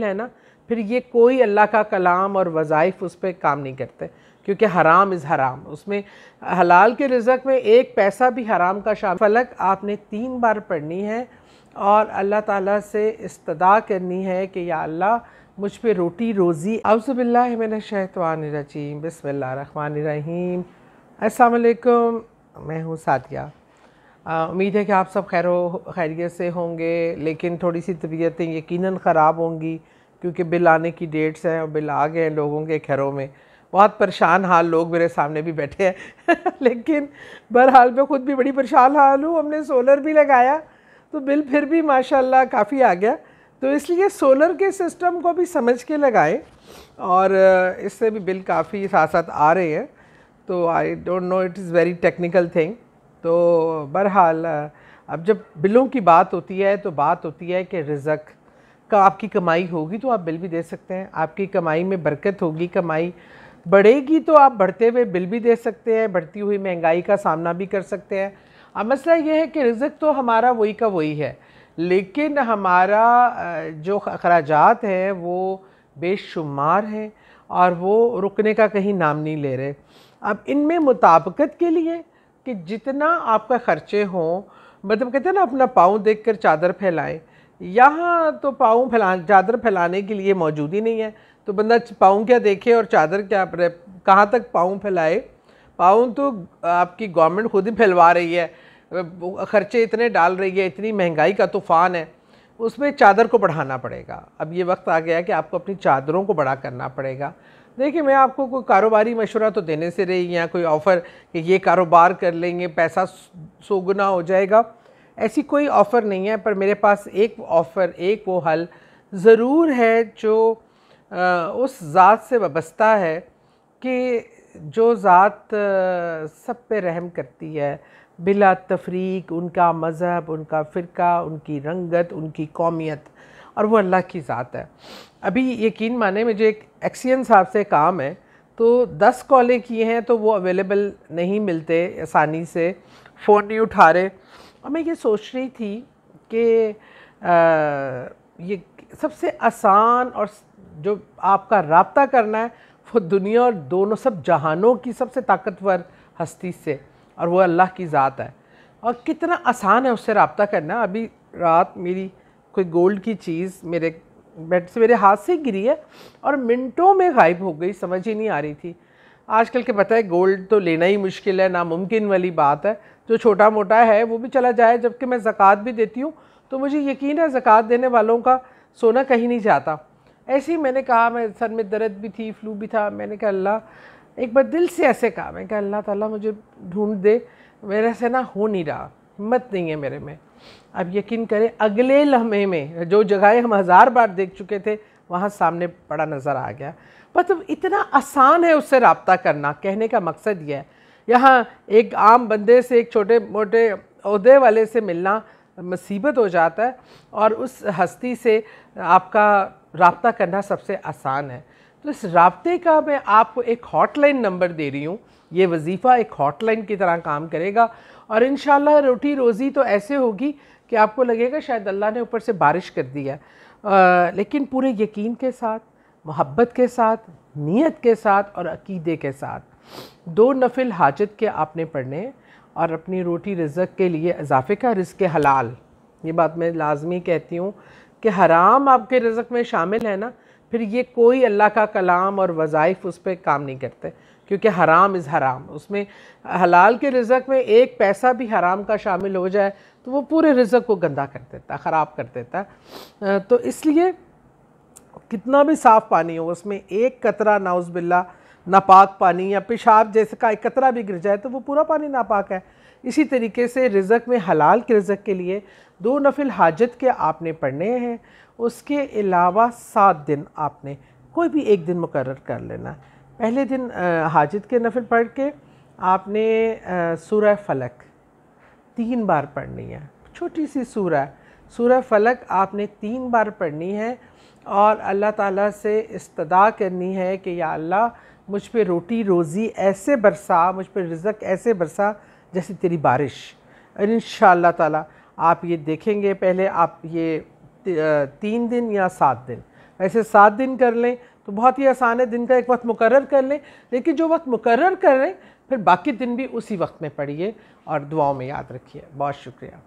है ना, फिर ये कोई अल्लाह का कलाम और वज़ाइफ उस पर काम नहीं करते, क्योंकि हराम इज़ हराम, उसमें हलाल के रिज़्क में एक पैसा भी हराम का शामिल। फलक आपने 3 बार पढ़नी है और अल्लाह ताला से इस्तदा करनी है कि या अल्लाह मुझ पे रोटी रोज़ी। औज़ुबिल्लाहि मिनश्शैतानिर्रजीम, बिस्मिल्लाहिर्रहमानिर्रहीम। अस्सलाम वालेकुम, मैं हूँ सादिया। उम्मीद है कि आप सब खैरियत से होंगे, लेकिन थोड़ी सी तबीयतें यकीनन ख़राब होंगी क्योंकि बिल आने की डेट्स हैं और बिल आ गए हैं लोगों के घरों में। बहुत परेशान हाल लोग मेरे सामने भी बैठे हैं लेकिन बहरहाल मैं ख़ुद भी बड़ी परेशान हाल हूँ। हमने सोलर भी लगाया तो बिल फिर भी माशाल्लाह काफ़ी आ गया, तो इसलिए सोलर के सिस्टम को भी समझ के लगाएं, और इससे भी बिल काफ़ी साथ साथ आ रहे हैं। तो I don't know, it is very technical thing. तो बहरहाल अब जब बिलों की बात होती है तो बात होती है कि रिज़्क का, आपकी कमाई होगी तो आप बिल भी दे सकते हैं, आपकी कमाई में बरकत होगी, कमाई बढ़ेगी तो आप बढ़ते हुए बिल भी दे सकते हैं, बढ़ती हुई महंगाई का सामना भी कर सकते हैं। अब मसला ये है कि रिज़्क तो हमारा वही का वही है, लेकिन हमारा जो अखराजात हैं वो बेशुमार हैं और वो रुकने का कहीं नाम नहीं ले रहे। अब इनमें मुताबिकत के लिए कि जितना आपका ख़र्चे हों, मतलब कहते हैं ना अपना पाँव देखकर चादर फैलाएं, यहाँ तो पाँव चादर फैलाने के लिए मौजूद ही नहीं है, तो बंदा पाँव क्या देखे और चादर क्या, कहाँ तक पाँव फैलाए। पाँव तो आपकी गवर्नमेंट खुद ही फैलवा रही है, ख़र्चे इतने डाल रही है, इतनी महंगाई का तूफ़ान है, उसमें चादर को बढ़ाना पड़ेगा। अब ये वक्त आ गया है कि आपको अपनी चादरों को बड़ा करना पड़ेगा। देखिए, मैं आपको कोई कारोबारी मशवरा तो देने से रही, या कोई ऑफ़र कि ये कारोबार कर लेंगे पैसा 100 गुना हो जाएगा, ऐसी कोई ऑफ़र नहीं है। पर मेरे पास एक ऑफ़र, एक वो हल ज़रूर है जो उस ज़ात से वाबस्ता है कि जो ज़ात सब पे रहम करती है बिला तफरीक, उनका मज़हब, उनका फ़िरका, उनकी रंगत, उनकी कौमियत, और वो अल्लाह की ज़ात है। अभी यकीन माने, मुझे एक एक्सियन साहब से काम है, तो 10 कॉलें किए हैं तो वो अवेलेबल नहीं मिलते आसानी से, फ़ोन नहीं उठा रहे। और मैं ये सोच रही थी कि ये सबसे आसान और जो आपका राब्ता करना है वो दुनिया और दोनों सब जहानों की सबसे ताकतवर हस्ती से, और वो अल्लाह की ज़ात है। और कितना आसान है उससे राब्ता करना। अभी रात मेरी कोई गोल्ड की चीज़ मेरे बेड से मेरे हाथ से गिरी है और मिनटों में गायब हो गई, समझ ही नहीं आ रही थी। आजकल के पता है गोल्ड तो लेना ही मुश्किल है, नामुमकिन वाली बात है। जो छोटा मोटा है वो भी चला जाए, जबकि मैं ज़कात भी देती हूँ, तो मुझे यकीन है ज़कात देने वालों का सोना कहीं नहीं जाता। ऐसे ही मैंने कहा, मैं सर में दर्द भी थी, फ्लू भी था, मैंने कहा अल्लाह, एक बार दिल से ऐसे कहा, मैं कहा अल्लाह ताला मुझे ढूंढ दे, मेरे से ना हो नहीं रहा, हिम्मत नहीं है मेरे में। अब यकीन करें, अगले लम्हे में जो जगहें हम 1000 बार देख चुके थे वहाँ सामने पड़ा नज़र आ गया। मतलब इतना आसान है उससे रब्ता करना। कहने का मकसद यह है, यहाँ एक आम बंदे से, एक छोटे मोटे ओहदे वाले से मिलना मुसीबत हो जाता है, और उस हस्ती से आपका रब्ता करना सबसे आसान है। तो इस रब्ते का मैं आपको एक हॉटलाइन नंबर दे रही हूँ। ये वजीफ़ा एक हॉटलाइन की तरह काम करेगा, और इंशाल्लाह रोटी रोज़ी तो ऐसे होगी कि आपको लगेगा शायद अल्लाह ने ऊपर से बारिश कर दी है। लेकिन पूरे यकीन के साथ, मोहब्बत के साथ, नीयत के साथ और अकीदे के साथ 2 नफिल हाजत के आपने पढ़ने, और अपनी रोटी रिज़्क के लिए इजाफ़े का रिज़्क हलाल। ये बात मैं लाजमी कहती हूँ कि हराम आपके रिज़्क में शामिल है ना, फिर ये कोई अल्लाह का कलाम और वज़ाइफ उस पर काम नहीं करते, क्योंकि हराम इज़ हराम, उसमें हलाल के रिज़्क में एक पैसा भी हराम का शामिल हो जाए तो वो पूरे रिज़्क को गंदा कर देता है, ख़राब कर देता है। तो इसलिए कितना भी साफ़ पानी हो, उसमें एक कतरा नाउज़ बिल्ला नापाक पानी या पेशाब जैसे का एक कतरा भी गिर जाए तो वो पूरा पानी नापाक है। इसी तरीके से रिज़्क में, हलाल के रिज़्क के लिए 2 नफिल हाजत के आपने पढ़ने हैं। उसके अलावा 7 दिन आपने कोई भी एक दिन मुकर्रर कर लेना। पहले दिन हाजत के नफिल पढ़ के आपने सूरह फलक 3 बार पढ़नी है। छोटी सी सूरह फलक आपने 3 बार पढ़नी है, और अल्लाह ताला से इस्तदा करनी है कि या अल्लाह मुझ पे रोटी रोज़ी ऐसे बरसा, मुझ पे रिज़्क ऐसे बरसा जैसे तेरी बारिश। और इंशाअल्लाह ताला आप ये देखेंगे, पहले आप ये 3 दिन या 7 दिन वैसे 7 दिन कर लें तो बहुत ही आसान है, दिन का एक वक्त मुकर्रर कर लें, लेकिन जो वक्त मुकर्रर करें फिर बाकी दिन भी उसी वक्त में पढ़िए और दुआओं में याद रखिए। बहुत शुक्रिया।